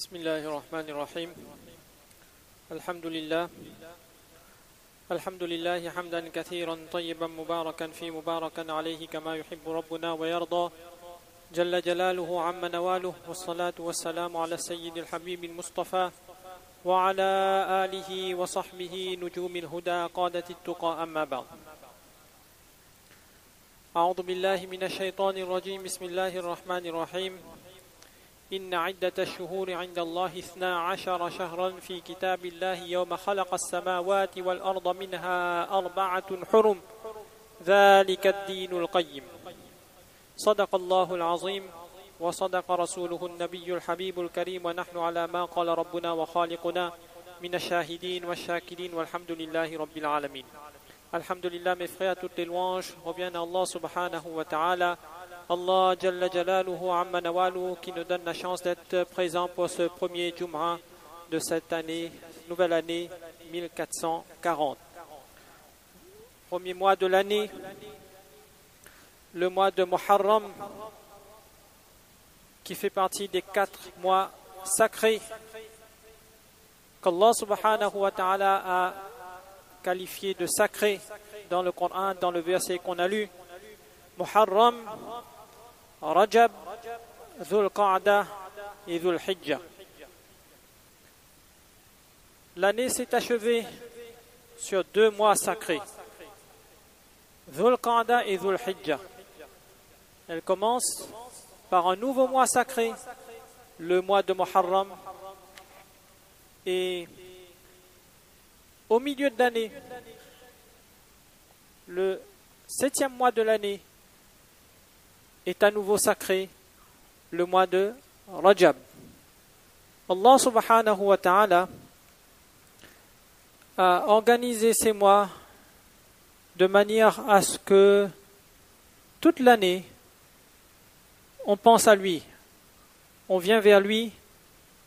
بسم الله الرحمن الرحيم الحمد لله حمدا كثيرا طيبا مباركا في مباركا عليه كما يحب ربنا ويرضى جل جلاله عم نواله والصلاة والسلام على السيد الحبيب المصطفى وعلى آله وصحبه نجوم الهدى قادة التقى أما بعد أعوذ بالله من الشيطان الرجيم بسم الله الرحمن الرحيم إن عدة الشهور عند الله 12 شهرا في كتاب الله يوم خلق السماوات والأرض منها 4 حرم ذلك الدين القيم صدق الله العظيم وصدق رسوله النبي الحبيب الكريم ونحن على ما قال ربنا وخالقنا من الشاهدين والشاكرين والحمد لله رب العالمين. Alhamdulillah, mes frères, toutes les louanges reviennent à Allah subhanahu wa ta'ala. Allah Jalla Jalaluhu Amma Nawalu qui nous donne la chance d'être présent pour ce premier Jum'a de cette année, nouvelle année 1440. Premier mois de l'année, le mois de Muharram, qui fait partie des 4 mois sacrés qu'Allah subhanahu wa ta'ala a qualifié de sacré dans le Coran, dans le verset qu'on a lu. Muharram, Rajab, Dhul Qa'dah et Dhul Hijjah. L'année s'est achevée sur 2 mois sacrés, Dhul Qa'dah et Dhul Hijjah. Elle commence par un nouveau mois sacré, le mois de Muharram, et au milieu de l'année, le 7e mois de l'année est à nouveau sacré, le mois de Rajab. Allah subhanahu wa ta'ala a organisé ces mois de manière à ce que toute l'année, on pense à lui, on vient vers lui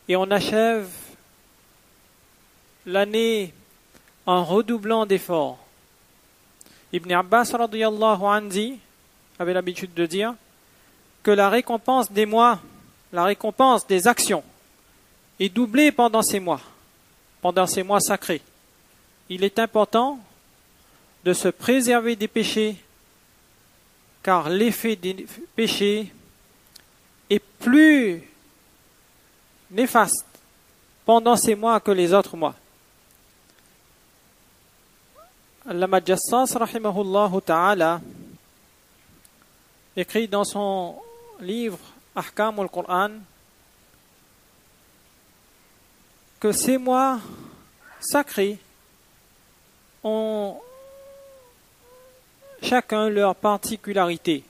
et on achève l'année en redoublant d'efforts. Ibn Abbas radiyallahu anhu avait l'habitude de dire que la récompense des mois, la récompense des actions est doublée pendant ces mois sacrés. Il est important de se préserver des péchés car l'effet des péchés est plus néfaste pendant ces mois que les autres mois. Allama Jassas rahimahullah ta'ala écrit dans son livre Ahkam al-Qur'an que ces mois sacrés ont chacun leur particularité,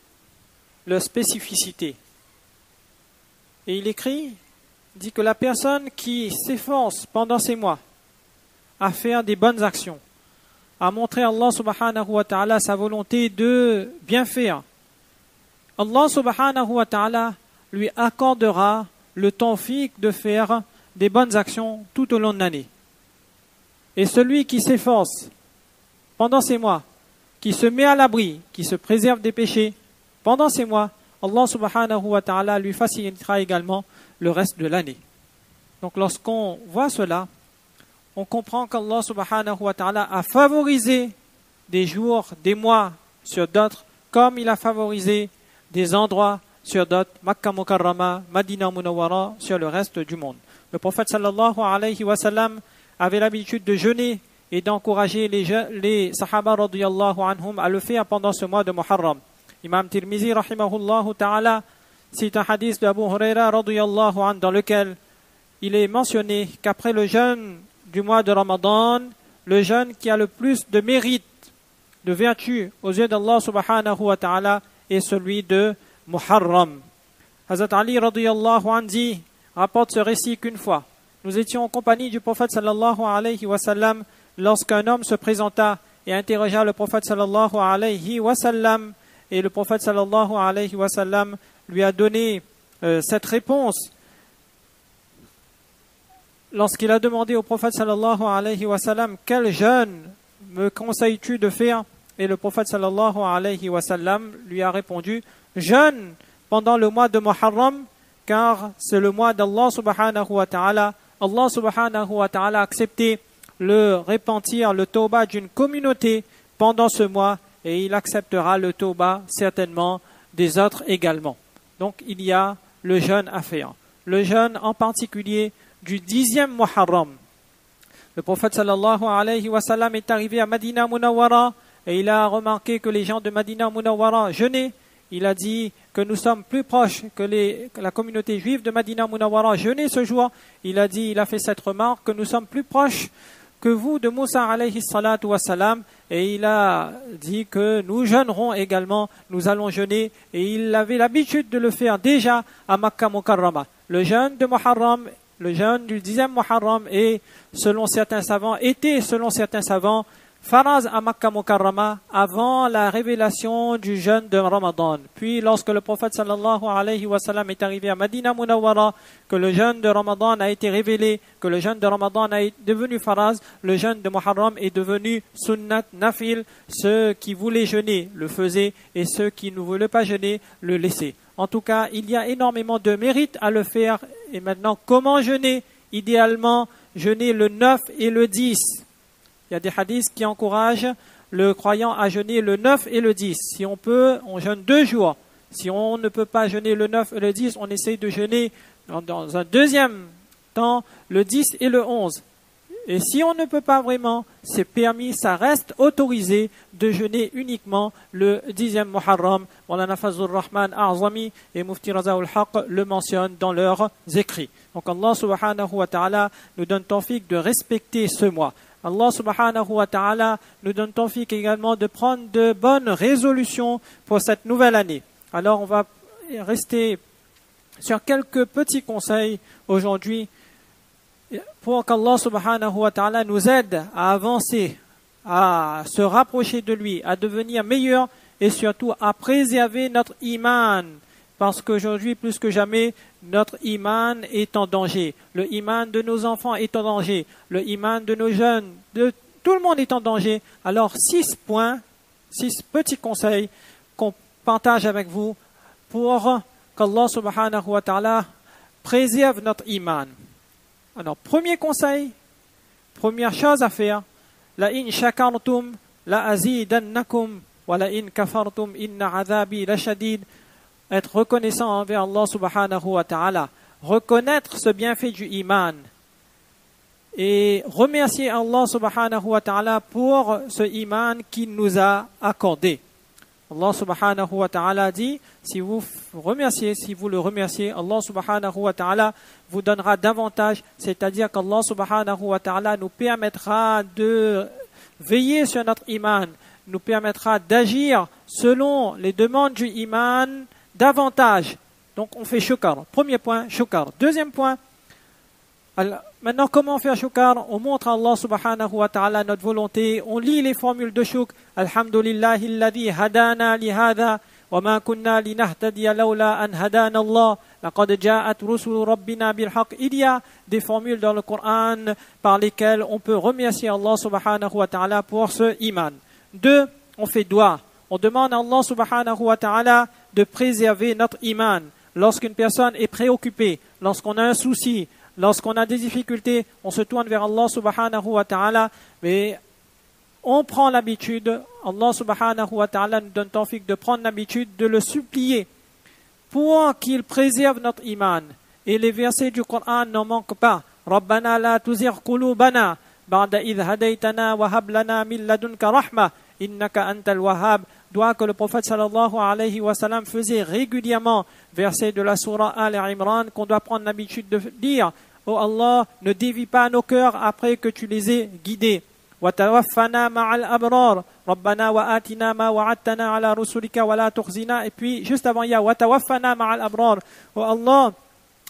leur spécificité. Et il dit que la personne qui s'efforce pendant ces mois à faire des bonnes actions, à montrer à Allah subhanahu wa ta'ala sa volonté de bien faire, Allah subhanahu wa ta'ala lui accordera le tawfiq de faire des bonnes actions tout au long de l'année. Et celui qui s'efforce pendant ces mois, qui se met à l'abri, qui se préserve des péchés pendant ces mois, Allah subhanahu wa ta'ala lui facilitera également le reste de l'année. Donc lorsqu'on voit cela, on comprend qu'Allah subhanahu wa ta'ala a favorisé des jours, des mois sur d'autres, comme il a favorisé des endroits sur d'autres, Makkah Mukarrama, Madina Munawwara, sur le reste du monde. Le prophète sallallahu alayhi wa sallam avait l'habitude de jeûner et d'encourager les sahaba radiyallahu anhum à le faire pendant ce mois de Muharram. Imam Tirmizi rahimahullahu ta'ala cite un hadith de Abu Huraira radiyallahu anhu dans lequel il est mentionné qu'après le jeûne du mois de Ramadan, le jeûne qui a le plus de mérite, de vertu aux yeux d'Allah subhanahu wa ta'ala est celui de Muharram. Hazrat Ali radiyallahu anhu rapporte ce récit qu'une fois, nous étions en compagnie du prophète sallallahu alayhi wa sallam lorsqu'un homme se présenta et interrogea le prophète sallallahu alayhi wa sallam, et le prophète sallallahu alayhi wa sallam lui a donné cette réponse. Lorsqu'il a demandé au prophète sallallahu alayhi wa sallam quel jeûne me conseilles-tu de faire, et le prophète sallallahu alayhi wa sallam lui a répondu jeûne pendant le mois de Muharram car c'est le mois d'Allah subhanahu wa ta'ala. Allah subhanahu wa ta'ala a accepté le repentir, le tawbah d'une communauté pendant ce mois et il acceptera le tawbah certainement des autres également. Donc il y a le jeûne à faire. Le jeûne en particulier du 10e Muharram. Le prophète sallallahu alayhi wa sallam est arrivé à Madina Munawwara et il a remarqué que les gens de Madina Munawwara jeûnaient. Il a dit que nous sommes plus proches que la communauté juive de Madina Munawwara jeûnait ce jour. Il a fait cette remarque que nous sommes plus proches que vous de Moussa alayhi salatu wa salam. Et il a dit que nous jeûnerons également, nous allons jeûner. Et il avait l'habitude de le faire déjà à Makkah Mukarrama. Le jeûne de Muharram, le jeûne du 10e Muharram était, selon certains savants, Faraz à Makkah Mukarrama avant la révélation du jeûne de Ramadan. Puis lorsque le prophète sallallahu alayhi wa sallam est arrivé à Madina Munawwara, que le jeûne de Ramadan a été révélé, que le jeûne de Ramadan est devenu Faraz, le jeûne de Muharram est devenu Sunnat Nafil. Ceux qui voulaient jeûner le faisaient et ceux qui ne voulaient pas jeûner le laissaient. En tout cas, il y a énormément de mérite à le faire. Et maintenant, comment jeûner? Idéalement, jeûner le 9 et le 10. Il y a des hadiths qui encouragent le croyant à jeûner le 9 et le 10. Si on peut, on jeûne 2 jours. Si on ne peut pas jeûner le 9 et le 10, on essaye de jeûner dans un deuxième temps le 10 et le 11. Et si on ne peut pas vraiment, c'est permis, ça reste autorisé de jeûner uniquement le 10e Muharram. Maulana Fazlur Rahman A'zami et Mufti Razaoul Haq le mentionnent dans leurs écrits. Donc Allah subhanahu wa ta'ala nous donne tawfiq de respecter ce mois. Allah subhanahu wa ta'ala nous donne tawfiq également de prendre de bonnes résolutions pour cette nouvelle année. Alors on va rester sur quelques petits conseils aujourd'hui pour qu'Allah subhanahu wa ta'ala nous aide à avancer, à se rapprocher de lui, à devenir meilleur et surtout à préserver notre iman. Parce qu'aujourd'hui, plus que jamais, notre iman est en danger. Le iman de nos enfants est en danger. Le iman de nos jeunes, de tout le monde est en danger. Alors, 6 points, 6 petits conseils qu'on partage avec vous pour qu'Allah subhanahu wa ta'ala préserve notre iman. Alors, premier conseil, première chose à faire, la in shakartum la azidannakum wa la in kafartum inna adhabi la shadid. Être reconnaissant envers Allah subhanahu wa ta'ala, reconnaître ce bienfait du iman et remercier Allah subhanahu wa ta'ala pour ce iman qu'il nous a accordé. Allah subhanahu wa ta'ala dit, si vous le remerciez, Allah subhanahu wa ta'ala vous donnera davantage, c'est-à-dire qu'Allah subhanahu wa ta'ala nous permettra de veiller sur notre iman, nous permettra d'agir selon les demandes du iman davantage. Donc on fait shukar. Premier point, shukar. Deuxième point, maintenant comment faire shukar? On montre à Allah subhanahu wa ta'ala notre volonté. On lit les formules de shukr. Alhamdulillahi alladhi hadana li hadha wa ma kunna linahtadiya lawla an hadana Allah. Laqad ja'at rusulu rabbina bil haqq. Il y a des formules dans le Coran par lesquelles on peut remercier Allah subhanahu wa ta'ala pour ce iman. 2, on fait dua. On demande à Allah subhanahu wa ta'ala de préserver notre iman. Lorsqu'une personne est préoccupée, lorsqu'on a un souci, lorsqu'on a des difficultés, on se tourne vers Allah subhanahu wa ta'ala, mais on prend l'habitude, Allah subhanahu wa ta'ala nous donne tawfiq de prendre l'habitude de le supplier pour qu'il préserve notre iman. Et les versets du Coran n'en manquent pas. Rabbana la tuzigh qulubana ba'da idh hadaytana wa hab lana min ladunka rahma innaka antal wahhab. Doit que le prophète sallallahu alayhi wa sallam faisait régulièrement, verset de la surah Al-Imran, qu'on doit prendre l'habitude de dire, oh Allah, ne dévie pas nos cœurs après que tu les aies guidés. Wa tawaffana ma'al abrar, Rabbana wa atina ma wa'adtana ala rusulika wa la tukhzina. Et puis, juste avant, il y a wa tawaffana ma'al abrar. Oh Allah,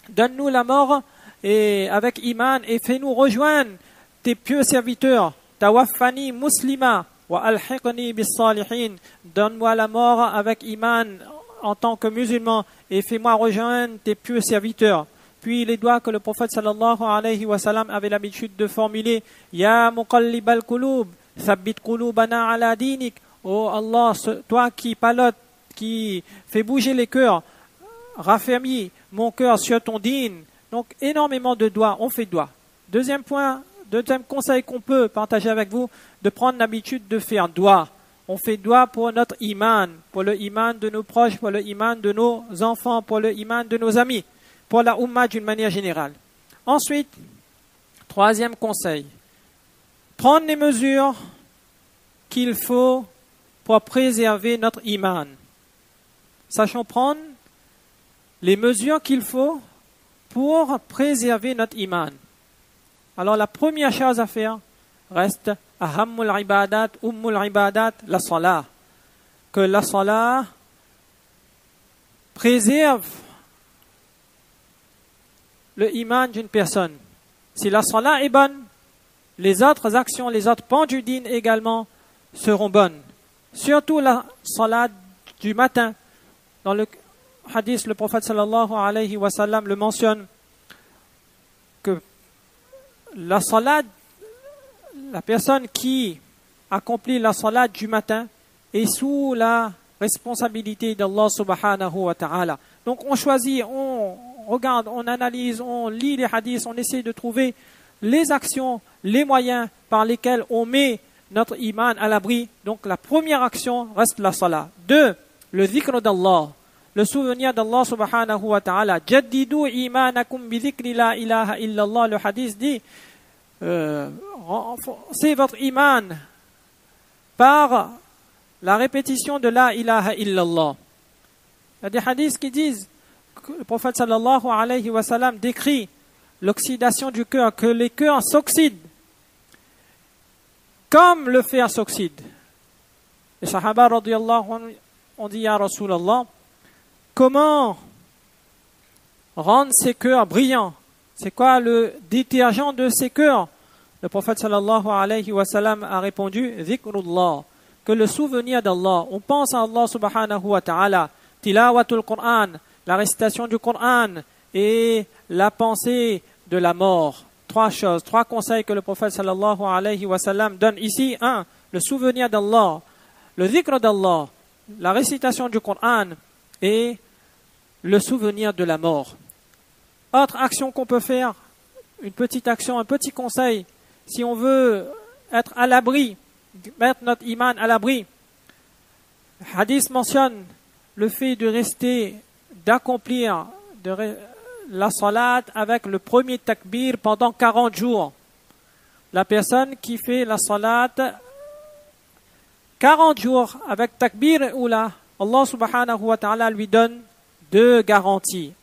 donne-nous la mort et avec iman et fais-nous rejoindre tes pieux serviteurs. Tawaffani muslima. Wa alhiqni bis salihin, donne-moi la mort avec iman en tant que musulman et fais-moi rejoindre tes pieux serviteurs. Puis les doigts que le prophète sallallahu alayhi wa sallam avait l'habitude de formuler, Ya muqallibal qulub, thabbit qulubana ala dinik. Oh Allah, toi qui palote, qui fait bouger les cœurs, raffermis mon cœur sur ton dîn. Donc énormément de doigts, on fait doigt. Deuxième conseil qu'on peut partager avec vous, de prendre l'habitude de faire doigt. On fait doigt pour notre iman, pour le iman de nos proches, pour le iman de nos enfants, pour le iman de nos amis, pour la Ummah d'une manière générale. Ensuite, troisième conseil, prendre les mesures qu'il faut pour préserver notre iman. Sachons prendre les mesures qu'il faut pour préserver notre iman. Alors la première chose à faire reste ahammul ibadat, ummul ibadat, la salat. Que la salat préserve le iman d'une personne. Si la salat est bonne, les autres actions, les autres pans du dîn également seront bonnes. Surtout la salat du matin. Dans le hadith, le prophète sallallahu alayhi wa sallam le mentionne que la salat, la personne qui accomplit la salat du matin est sous la responsabilité d'Allah subhanahu wa ta'ala. Donc on choisit, on regarde, on analyse, on lit les hadiths, on essaie de trouver les actions, les moyens par lesquels on met notre iman à l'abri. Donc la première action reste la salat. 2, le dhikr d'Allah, le souvenir d'Allah subhanahu wa ta'ala. Jaddidu imanakum bi dhikri la ilaha illallah. Le hadith dit, c'est votre iman par la répétition de la ilaha illallah. Il y a des hadiths qui disent, que le prophète sallallahu alayhi wa sallam décrit l'oxydation du cœur, que les cœurs s'oxydent comme le fer s'oxyde. Les sahaba radiyallahu anhu ont dit ya Rasulallah, comment rendre ces cœurs brillants? C'est quoi le détergent de ces cœurs? Le prophète sallallahu alayhi wa sallam a répondu dhikrullah, que le souvenir d'Allah, on pense à Allah subhanahu wa ta'ala, tilawatul Qur'an, la récitation du Qur'an et la pensée de la mort. 3 choses, 3 conseils que le prophète sallallahu alayhi wa sallam donne ici. 1, le souvenir d'Allah, le dhikr d'Allah, la récitation du Qur'an et le souvenir de la mort. Autre action qu'on peut faire, une petite action, un petit conseil, si on veut être à l'abri, mettre notre iman à l'abri. Le hadith mentionne le fait de rester, d'accomplir la salat avec le premier takbir pendant 40 jours. La personne qui fait la salat 40 jours avec takbir oula, Allah subhanahu wa ta'ala lui donne 2 garanties.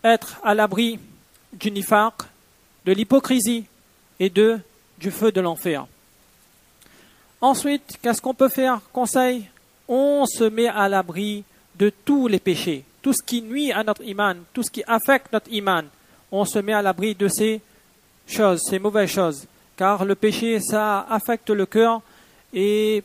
Être à l'abri du nifaq, de l'hypocrisie et du feu de l'enfer. Ensuite, qu'est-ce qu'on peut faire? Conseil, on se met à l'abri de tous les péchés, tout ce qui nuit à notre iman, tout ce qui affecte notre iman. On se met à l'abri de ces choses, ces mauvaises choses. Car le péché, ça affecte le cœur. Et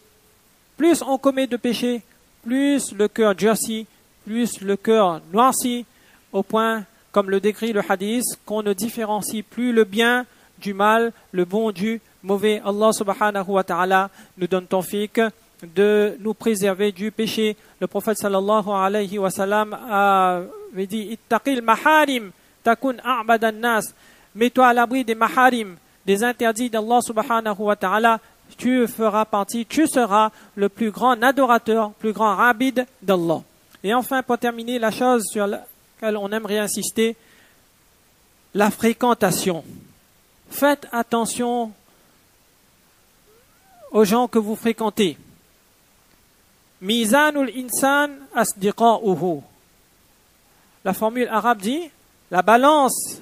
plus on commet de péchés, plus le cœur durcit, plus le cœur noircit, au point, comme le décrit le hadith, qu'on ne différencie plus le bien du mal, le bon du mauvais. Allah subhanahu wa ta'ala nous donne tawfiq de nous préserver du péché. Le prophète sallallahu alayhi wa sallam avait dit ittaqil maharim takun a'badan nas. Mets-toi à l'abri des maharim, des interdits d'Allah subhanahu wa ta'ala. Tu seras le plus grand adorateur, plus grand abid d'Allah. Et enfin, pour terminer, la chose sur laquelle on aimerait insister, la fréquentation. Faites attention aux gens que vous fréquentez. Mizanul insan asdiqa'uhu. La formule arabe dit, la balance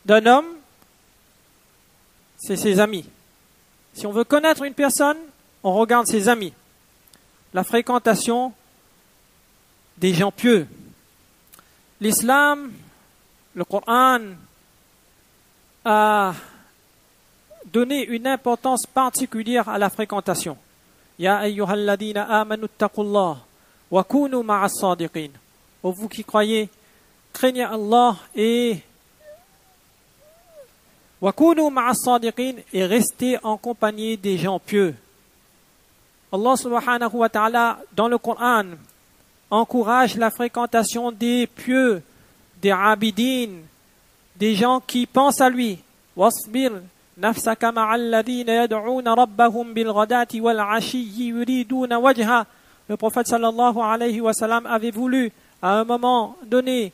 d'un homme, c'est ses amis. Si on veut connaître une personne, on regarde ses amis. La fréquentation des gens pieux. L'islam, le Coran, a donné une importance particulière à la fréquentation. Ya ayyuhalladhina amanu taqullah wa kunu ma'as sadiqin. Ô vous qui croyez, craignez Allah et wa kunu ma'as sadiqin et restez en compagnie des gens pieux. Allah subhanahu wa ta'ala, dans le Coran, encourage la fréquentation des pieux, des abidines, des gens qui pensent à lui. Wasbir nafsaka ma'al ladhina yad'una rabbahum bil ghadati wal 'ashiyyi yuriduna wajha. Le prophète sallallahu alayhi wa sallam avait voulu à un moment donné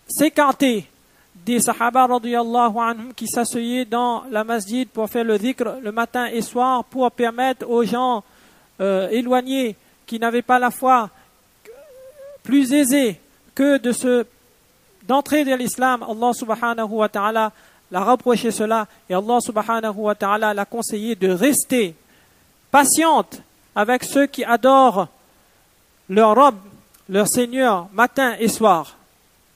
s'écarter des sahaba radiyallahu anhum qui s'asseyaient dans la masjid pour faire le dhikr le matin et soir, pour permettre aux gens éloignés qui n'avaient pas la foi plus aisé que d'entrer dans l'islam. Allah subhanahu wa ta'ala l'a reproché cela, et Allah subhanahu wa ta'ala l'a conseillé de rester patiente avec ceux qui adorent leur Rabb, leur Seigneur, matin et soir.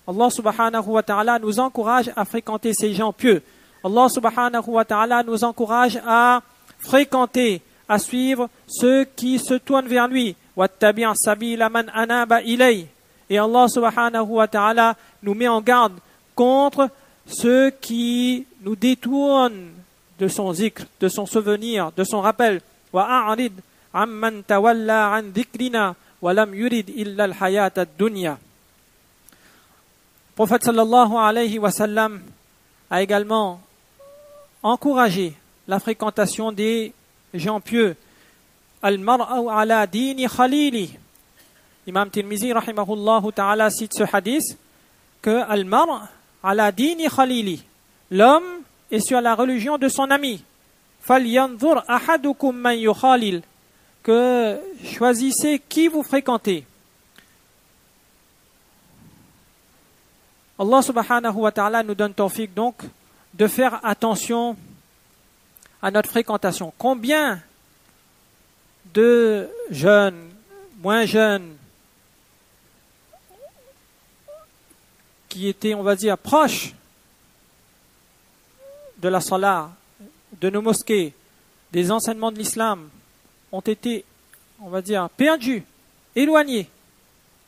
Allah subhanahu wa ta'ala nous encourage à fréquenter ces gens pieux. Allah subhanahu wa ta'ala nous encourage à fréquenter, à suivre ceux qui se tournent vers lui. وَاتَّبِعْ سَبِيلَ مَنْ أَنَابَ إِلَيْهِ. Et Allah subhanahu wa ta'ala nous met en garde contre ceux qui nous détournent de son zikr, de son souvenir, de son rappel. وَأَعْرِضْ عَمَّنْ تَوَلَّى عَنْ ذِكْرِنَا وَلَمْ يُرِدْ إِلَّا الْحَيَاةَ الدُّنْيَا. Le prophète sallallahu alayhi wa sallam a également encouragé la fréquentation des gens pieux. Al-mar'u ala dini khalili. Imam Tirmizi rahimahullahu ta'ala cite ce hadith que Al-mar' ala dini khalili. L'homme est sur la religion de son ami. Falyanzur ahadukum man yukhalil. Que choisissez qui vous fréquentez. Allah subhanahu wa ta'ala nous donne tawfiq donc de faire attention à notre fréquentation. Combien de jeunes, moins jeunes, qui étaient, on va dire, proches de la salat, de nos mosquées, des enseignements de l'islam, ont été, on va dire, perdus, éloignés,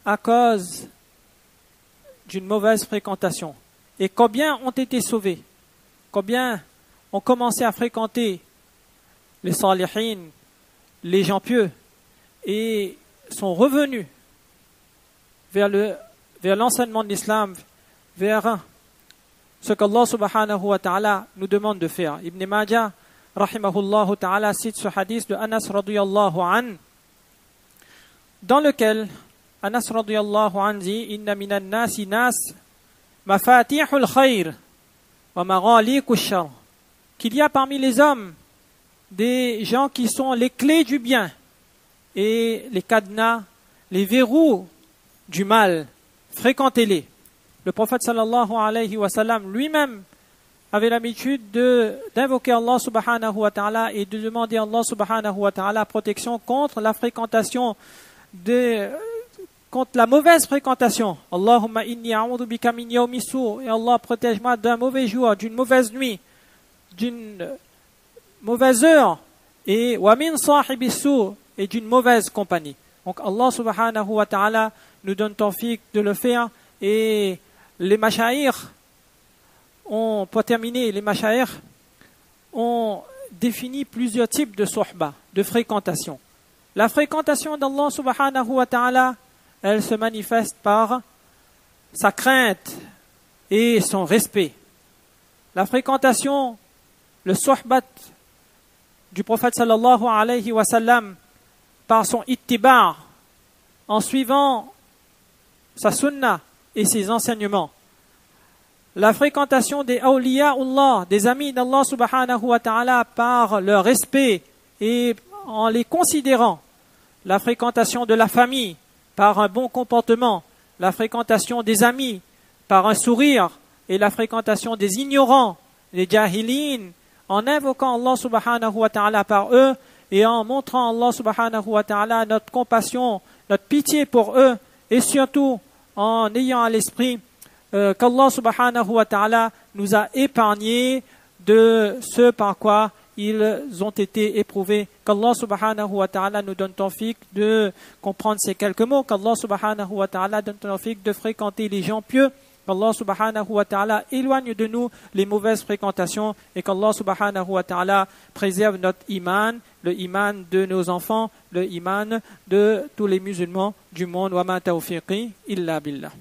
à cause d'une mauvaise fréquentation. Et combien ont été sauvés? Combien ont commencé à fréquenter les salihin, les gens pieux, et sont revenus vers l'enseignement de l'islam, vers ce qu'Allah subhanahu wa ta'ala nous demande de faire. Ibn Majah, rahimahullah ta'ala, cite ce hadith de Anas radiyallahu an, dans lequel Anas radiyallahu an dit Inna minan nasi nas mafatihul khayr wa maghaliqul shar. Qu'il y a parmi les hommes des gens qui sont les clés du bien et les cadenas, les verrous du mal. Fréquentez-les. Le prophète sallallahu alayhi wa sallam lui-même avait l'habitude d'invoquer Allah subhanahu wa ta'ala et de demander à Allah subhanahu wa ta'ala protection contre la fréquentation contre la mauvaise fréquentation. Allahumma inni a'udhu bika min yawmi su'. Et Allah, protège-moi d'un mauvais jour, d'une mauvaise nuit, d'une mauvaise heure, et wa min sahibi su', et d'une mauvaise compagnie. Donc Allah subhanahu wa ta'ala nous donne tawfiq de le faire. Et les mashayikh pour terminer, les mashayikh ont défini plusieurs types de suhba, de fréquentation. La fréquentation d'Allah subhanahu wa ta'ala, elle se manifeste par sa crainte et son respect. La fréquentation, le suhbat du prophète sallallahu alayhi wa sallam, par son ittiba', en suivant sa sunna et ses enseignements. La fréquentation des awliya'ullah, des amis d'Allah subhanahu wa ta'ala, par leur respect et en les considérant. La fréquentation de la famille par un bon comportement, la fréquentation des amis par un sourire, et la fréquentation des ignorants, les jahilin, en invoquant Allah subhanahu wa ta'ala par eux et en montrant Allah subhanahu wa ta'ala notre compassion, notre pitié pour eux, et surtout en ayant à l'esprit qu'Allah subhanahu wa ta'ala nous a épargnés de ce par quoi ils ont été éprouvés. Qu'Allah subhanahu wa ta'ala nous donne tawfiq de comprendre ces quelques mots. Qu'Allah subhanahu wa ta'ala donne tawfiq de fréquenter les gens pieux. qu'Allah subhanahu wa ta'ala éloigne de nous les mauvaises fréquentations et qu'Allah subhanahu wa ta'ala préserve notre iman, le iman de nos enfants, le iman de tous les musulmans du monde. Wa ma tawfiqi illa billah.